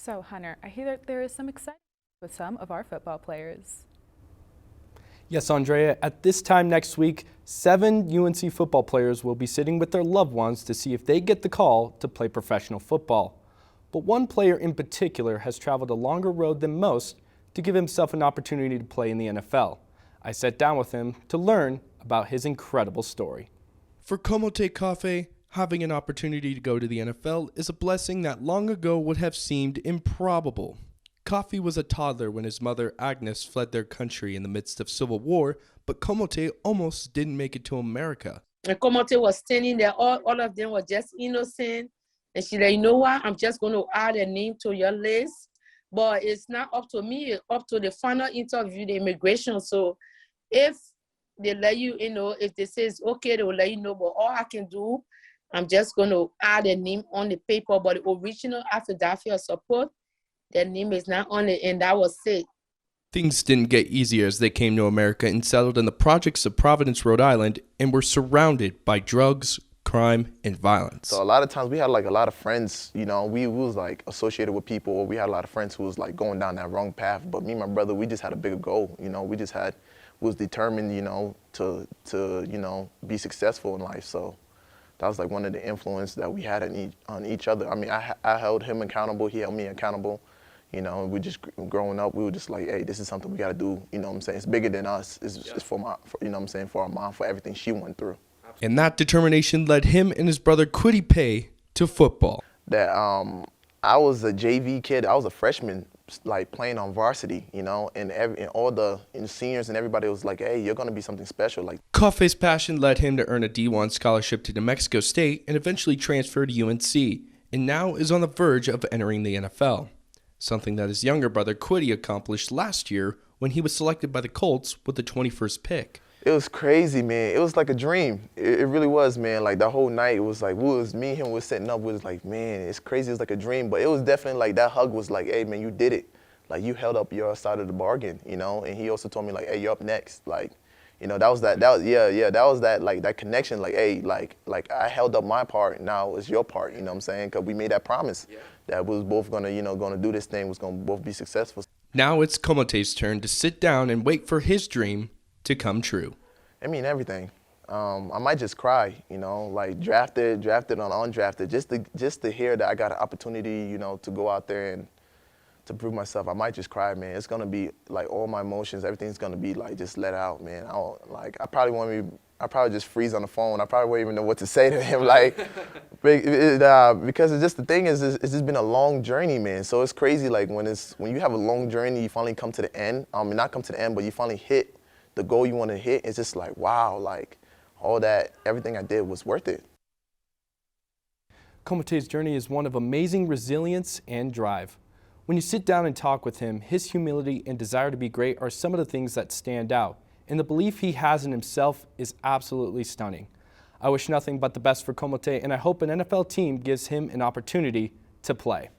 So, Hunter, I hear that there is some excitement with some of our football players. Yes, Andrea, at this time next week, 7 UNC football players will be sitting with their loved ones to see if they get the call to play professional football. But one player in particular has traveled a longer road than most to give himself an opportunity to play in the NFL. I sat down with him to learn about his incredible story. For Komotay Koffie, having an opportunity to go to the NFL is a blessing that long ago would have seemed improbable. Koffie was a toddler when his mother Agnes fled their country in the midst of civil war, but Komotay almost didn't make it to America. And Komotay was standing there, all of them were just innocent. And she said, you know what, I'm just going to add a name to your list. But it's not up to me, it's up to the final interview, the immigration. So if they let you, if they say it's okay, they will let you know. But all I can do, I'm just going to add a name on the paper. But the original affidavit of support, their name is not on it, and that was it. Things didn't get easier as they came to America and settled in the projects of Providence, Rhode Island, and were surrounded by drugs, crime, and violence. So a lot of times we had like a lot of friends, we was like associated with people, or we had a lot of friends who was like going down that wrong path. But me and my brother, we just had a bigger goal, we was determined, to be successful in life. So that was like one of the influence that we had on each other. I mean, I held him accountable, he held me accountable. We just growing up, we were just like, hey, this is something we got to do. It's bigger than us. It's for our mom, for everything she went through. And that determination led him and his brother Kwity Paye to football. That I was a JV kid. I was a freshman, like playing on varsity, and all the seniors and everybody was like, hey, you're gonna be something special. Like Koffie's passion led him to earn a D1 scholarship to New Mexico State and eventually transfer to UNC, and now is on the verge of entering the NFL. Something that his younger brother Kwity accomplished last year when he was selected by the Colts with the 21st pick. It was crazy, man. It was like a dream. It really was, man. Like the whole night, it was like, me and him was sitting up, we was like, man, it's crazy, it's like a dream. But it was definitely like, that hug was like, hey, man, you did it. Like, you held up your side of the bargain, And he also told me, like, hey, you're up next. Like, that was that, like, that connection. Like, hey, like I held up my part, now it's your part, Because we made that promise that we was both gonna do this thing, was gonna both be successful. Now it's Komotay's turn to sit down and wait for his dream to come true. I mean, everything. I might just cry, like drafted or undrafted, just to hear that I got an opportunity, to go out there and to prove myself. I might just cry, man. It's gonna be like all my emotions, everything's gonna be like just let out, man. I probably just freeze on the phone. I probably won't even know what to say to him, because it's just the thing is, it's just been a long journey, man. So it's crazy, like when you have a long journey, you finally come to the end. Not come to the end, but you finally hit the goal you want to hit. It's just like, wow, like all that, everything I did was worth it. Komotay's journey is one of amazing resilience and drive. When you sit down and talk with him, his humility and desire to be great are some of the things that stand out, and the belief he has in himself is absolutely stunning. I wish nothing but the best for Komotay, and I hope an NFL team gives him an opportunity to play.